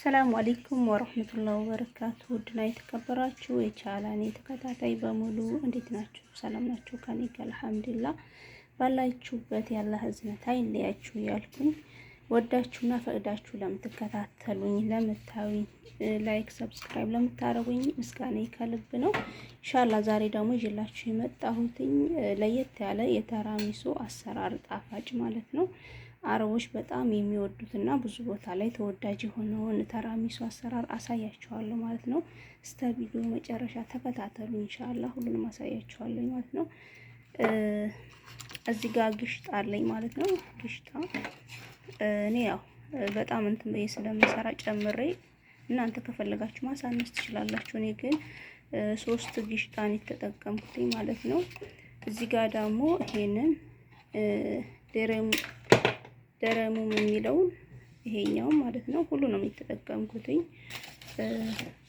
ሰላም አለይኩም ወራህመቱላሂ ወበረካቱ። ውድና የተከበራችሁ የቻላኔ ተከታታይ በሙሉ እንዴት ናችሁ? ሰላም ናችሁ? ከኔ ጋር አልሐምዱሊላህ። ባላችሁበት ያለ ህዝነት አይለያችሁ ያልኩኝ ወዳችሁና ፈቅዳችሁ ለምትከታተሉኝ፣ ለምታዩኝ፣ ላይክ ሰብስክራይብ ለምታረጉኝ ምስጋና ከልብ ነው። ኢንሻአላህ ዛሬ ደግሞ ይዤላችሁ የመጣሁትኝ ለየት ያለ የተራሚሱ አሰራር ጣፋጭ ማለት ነው። አረቦች በጣም የሚወዱትና ብዙ ቦታ ላይ ተወዳጅ የሆነውን ተራሚሱ አሰራር አሳያችኋለሁ ማለት ነው። እስከ ቪዲዮ መጨረሻ ተከታተሉ ኢንሻአላህ ሁሉንም አሳያችኋለሁ ማለት ነው። እዚህ ጋር ግሽጣ አለኝ ማለት ነው። ግሽጣ እኔ ያው በጣም እንትን በይ ስለምሰራ ጨምሬ እናንተ ከፈለጋችሁ ማሳነስ ትችላላችሁ። እኔ ግን 3 ግሽጣን የተጠቀምኩኝ ማለት ነው። እዚህ ጋር ደግሞ ይሄንን ደረሙ የሚለውን ይሄኛው ማለት ነው። ሁሉ ነው የተጠቀምኩትኝ።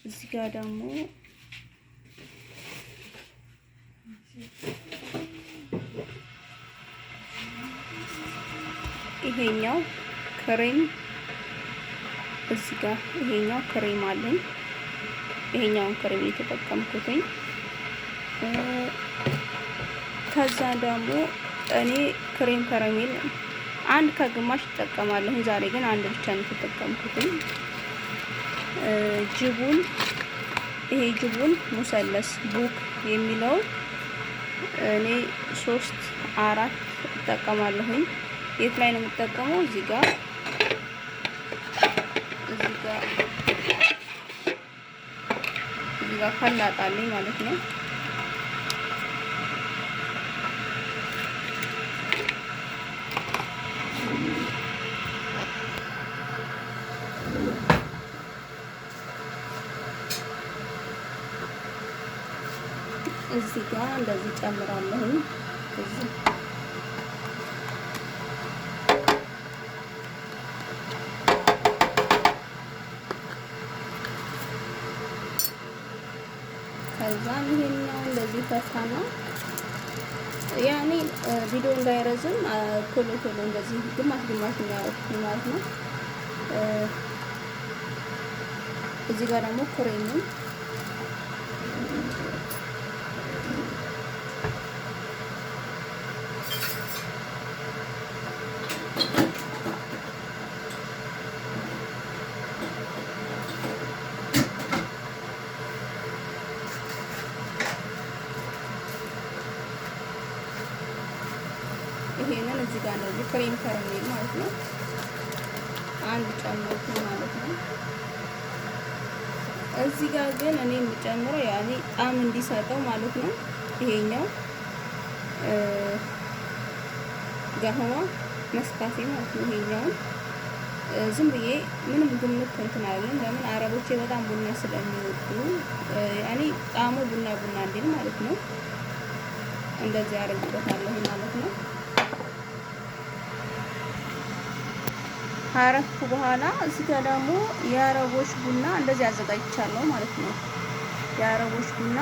እዚህ ጋር ደግሞ ይሄኛው ክሬም፣ እዚህ ጋር ይሄኛው ክሬም አለኝ። ይሄኛውን ክሬም የተጠቀምኩትኝ። ከዛ ደግሞ እኔ ክሬም ከረሜል አንድ ከግማሽ እጠቀማለሁ። ዛሬ ግን አንድ ብቻ ነው የተጠቀምኩትኝ። ጅቡን ይሄ ጅቡን ሙሰለስ ቡክ የሚለው እኔ 3-4 እጠቀማለሁኝ። የት ላይ ነው የምጠቀመው? እዚህ ጋር ፈላጣልኝ ማለት ነው። እዚህ ጋር እንደዚህ ጨምራለሁ። እዚህ ከዛ ይሄኛው እንደዚህ ፈታና ያኔ ቪዲዮ እንዳይረዝም ቶሎ እንደዚህ ግማሽ የሚያደርጉት ማለት ነው። እዚህ ጋር ደግሞ ክሬሙን ይሄንን እዚህ ጋር ነው ክሬም ከረሜል ማለት ነው። አንድ ጨምሩት ማለት ነው። እዚህ ጋር ግን እኔ የምጨምረው ያኔ ጣም እንዲሰጠው ማለት ነው። ይሄኛው ጋህዋ መስካፌ ማለት ነው። ይሄኛው ዝም ብዬ ምንም ግምት እንትን አይደለም። ለምን አረቦቼ በጣም ቡና ስለሚወዱ ያኔ ጣሙ ቡና እንዲል ማለት ነው። እንደዚህ አደርግበታለሁ ማለት ነው። ካረኩ በኋላ እዚህ ጋር ደግሞ የአረቦች ቡና እንደዚህ አዘጋጅቻለሁ ማለት ነው። የአረቦች ቡና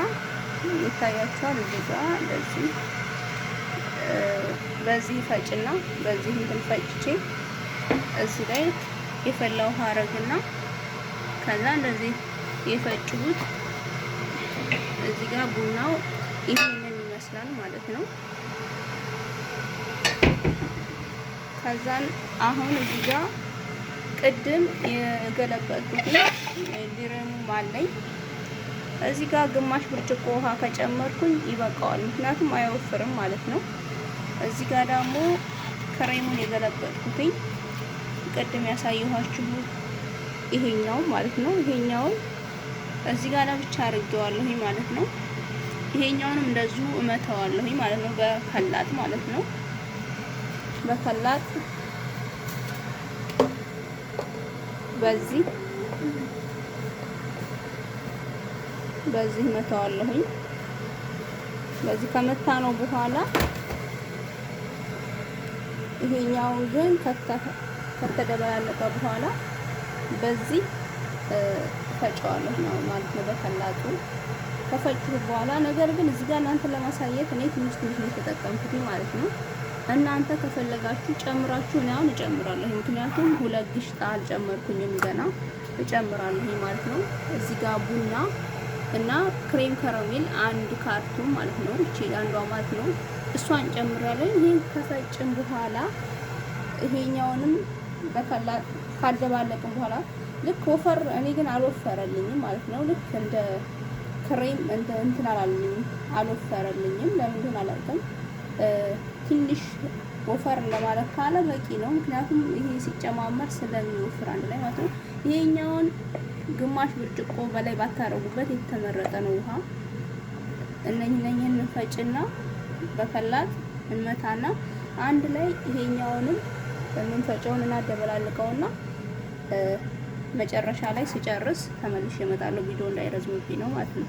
ይታያችኋል። እዚህ ጋር እንደዚህ በዚህ ፈጭና በዚህ እንትን ፈጭቼ እዚህ ላይ የፈላው ውሃ አረግና ከዛ እንደዚህ የፈጭሁት እዚህ ጋር ቡናው ይሄንን ይመስላል ማለት ነው። ከዛን አሁን እዚህ ጋር ቅድም የገለበጥኩት ዲረሙ አለኝ። እዚህ ጋር ግማሽ ብርጭቆ ውሃ ከጨመርኩኝ ይበቃዋል፣ ምክንያቱም አይወፍርም ማለት ነው። እዚህ ጋር ደግሞ ክሬሙን የገለበጥኩትኝ ቅድም ያሳየኋችሁ ይሄኛው ማለት ነው። ይሄኛውን እዚህ ጋር ለብቻ አድርጌዋለሁ ማለት ነው። ይሄኛውንም እንደዚሁ እመተዋለሁ ማለት ነው፣ በከላጥ ማለት ነው። በከላጥ በዚህ መተዋለሁኝ። በዚህ ከመታ ነው በኋላ ይሄኛውን ግን ከተደበላለቀ በኋላ በዚህ ፈጨዋለሁ ነው ማለት ነው። በከላጡ ከፈጭሁ በኋላ ነገር ግን እዚህ ጋር እናንተ ለማሳየት እኔ ትንሽ ነው የተጠቀምኩት ማለት ነው። እናንተ ከፈለጋችሁ ጨምራችሁ ነው እጨምራለሁ። ምክንያቱም 2 ግሽጣ አልጨመርኩኝም ገና እጨምራለሁ ማለት ነው። እዚህ ጋር ቡና እና ክሬም ከረሜል አንድ ካርቶን ማለት ነው። እቺ አንዷ ማለት ነው። እሷን ጨምራለሁ። ይሄን ከፈጭን በኋላ ይሄኛውንም በፈላ ካደባለቅን በኋላ ልክ ወፈር እኔ ግን አልወፈረልኝም ማለት ነው። ልክ እንደ ክሬም እንትን አላለኝም አልወፈረልኝም። ለምን እንደሆነ አላውቅም። ትንሽ ወፈር ለማለት ካለ በቂ ነው። ምክንያቱም ይሄ ሲጨማመር ስለሚወፍር አንድ ላይ ማለት ነው። ይሄኛውን ግማሽ ብርጭቆ በላይ ባታረጉበት የተመረጠ ነው። ውሃ እነኝህን እንፈጭና በፈላት እንመታና አንድ ላይ ይሄኛውንም የምንፈጨውን እናደበላልቀውና መጨረሻ ላይ ስጨርስ ተመልሼ እመጣለሁ። ቪዲዮ እንዳይረዝምብኝ ነው ማለት ነው።